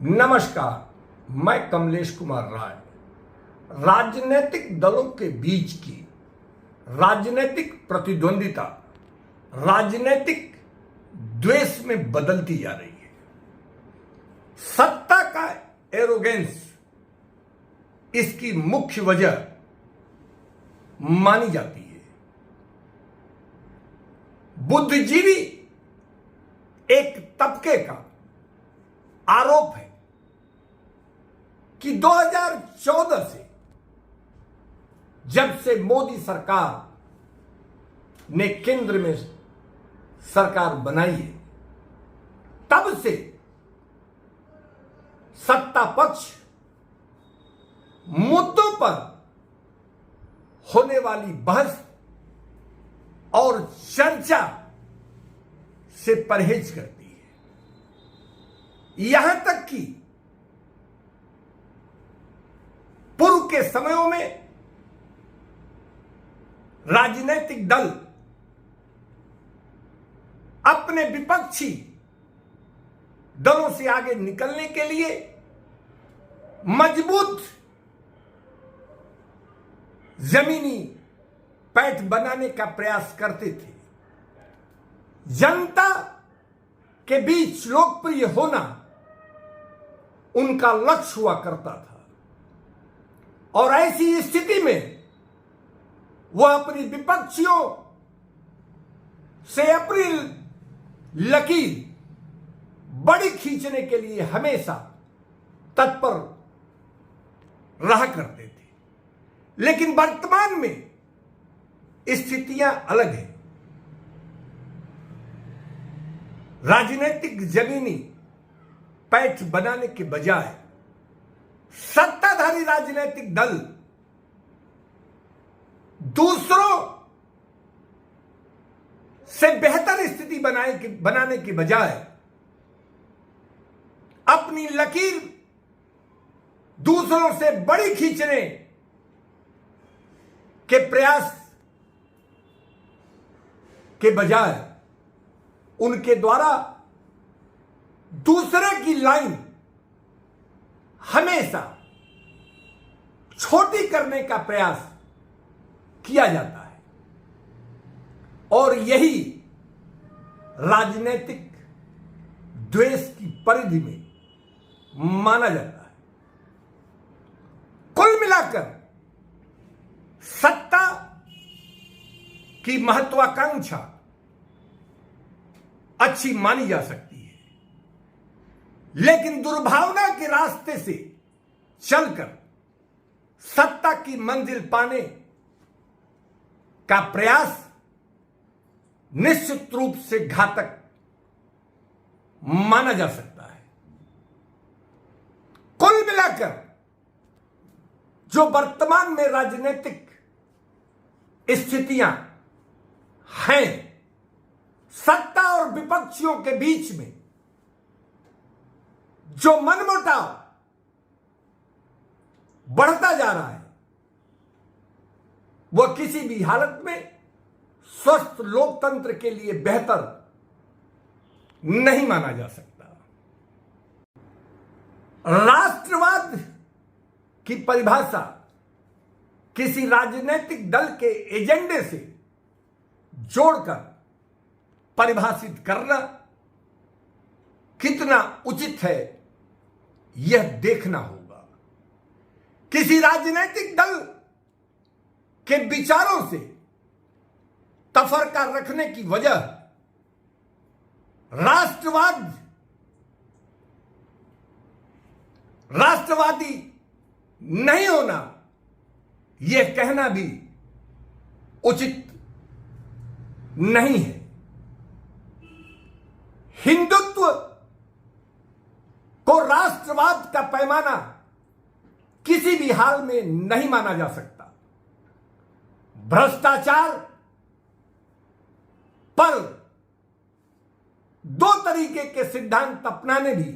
नमस्कार, मैं कमलेश कुमार राय। राजनीतिक दलों के बीच की राजनीतिक प्रतिद्वंदिता राजनीतिक द्वेष में बदलती जा रही है। सत्ता का एरोगेंस इसकी मुख्य वजह मानी जाती है। बुद्धिजीवी एक तबके का आरोप है कि 2014 से जब से मोदी सरकार ने केंद्र में सरकार बनाई है, तब से सत्ता पक्ष मुद्दों पर होने वाली बहस और चर्चा से परहेज करती है। यहां तक कि पूर्व के समयों में राजनीतिक दल अपने विपक्षी दलों से आगे निकलने के लिए मजबूत जमीनी पैठ बनाने का प्रयास करते थे। जनता के बीच लोकप्रिय होना उनका लक्ष्य हुआ करता था और ऐसी स्थिति में वह अपनी विपक्षियों से अपनी लकीर बड़ी खींचने के लिए हमेशा तत्पर रहा करते थे। लेकिन वर्तमान में स्थितियां अलग हैं। राजनीतिक जमीनी पैठ बनाने के बजाय सत्ताधारी राजनीतिक दल दूसरों से बेहतर स्थिति बनाने के बजाय अपनी लकीर दूसरों से बड़ी खींचने के प्रयास के बजाय उनके द्वारा दूसरे की लाइन हमेशा छोटी करने का प्रयास किया जाता है और यही राजनीतिक द्वेष की परिधि में माना जाता है। कुल मिलाकर सत्ता की महत्वाकांक्षा अच्छी मानी जा सकती है, लेकिन दुर्भावना के रास्ते से चलकर सत्ता की मंजिल पाने का प्रयास निश्चित रूप से घातक माना जा सकता है। कुल मिलाकर जो वर्तमान में राजनीतिक स्थितियां हैं, सत्ता और विपक्षियों के बीच में जो मनमुटाव बढ़ता जा रहा है, वह किसी भी हालत में स्वस्थ लोकतंत्र के लिए बेहतर नहीं माना जा सकता। राष्ट्रवाद की परिभाषा किसी राजनीतिक दल के एजेंडे से जोड़कर परिभाषित करना कितना उचित है, यह देखना होगा। किसी राजनीतिक दल के विचारों से तफरका रखने की वजह राष्ट्रवादी नहीं होना, यह कहना भी उचित नहीं है। हिंदुत्व को राष्ट्रवाद का पैमाना किसी भी हाल में नहीं माना जा सकता। भ्रष्टाचार पर दो तरीके के सिद्धांत अपनाने भी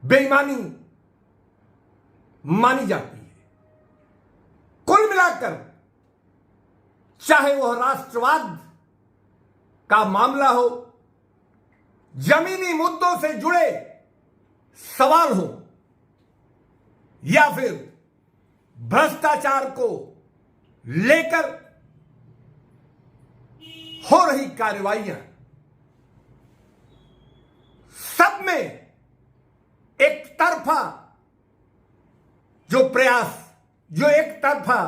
बेईमानी मानी जाती है। कुल मिलाकर चाहे वह राष्ट्रवाद का मामला हो, जमीनी मुद्दों से जुड़े सवाल हो या फिर भ्रष्टाचार को लेकर हो रही कार्रवाइयां, सब में एक तरफा जो प्रयास, जो एक तरफा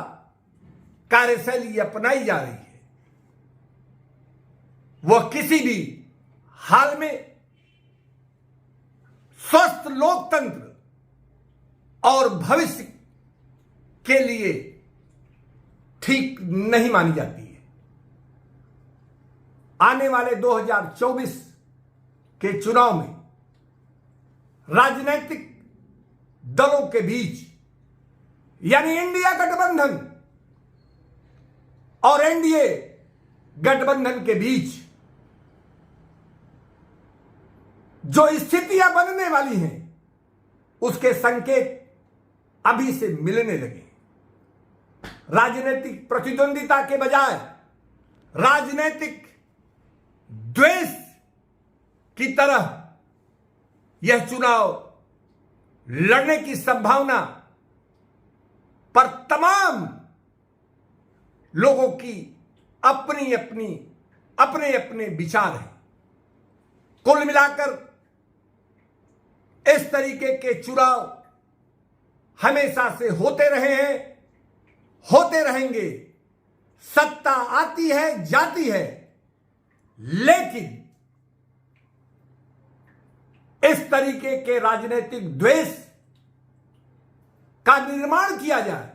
कार्यशैली अपनाई जा रही है, वह किसी भी हाल में स्वस्थ लोकतंत्र और भविष्य के लिए ठीक नहीं मानी जाती है। आने वाले 2024 के चुनाव में राजनीतिक दलों के बीच, यानी इंडिया गठबंधन और एनडीए गठबंधन के बीच जो स्थितियां बनने वाली हैं, उसके संकेत अभी से मिलने लगे। राजनीतिक प्रतिद्वंदिता के बजाय राजनीतिक द्वेष की तरह यह चुनाव लड़ने की संभावना पर तमाम लोगों की अपने अपने विचार हैं। कुल मिलाकर इस तरीके के चुनाव हमेशा से होते रहे हैं, होते रहेंगे। सत्ता आती है, जाती है, लेकिन इस तरीके के राजनीतिक द्वेष का निर्माण किया जाए,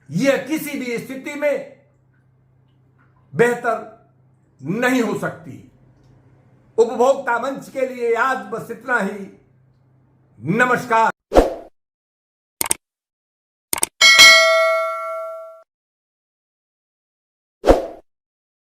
यह किसी भी स्थिति में बेहतर नहीं हो सकती। उपभोक्ता मंच के लिए आज बस इतना ही। नमस्कार।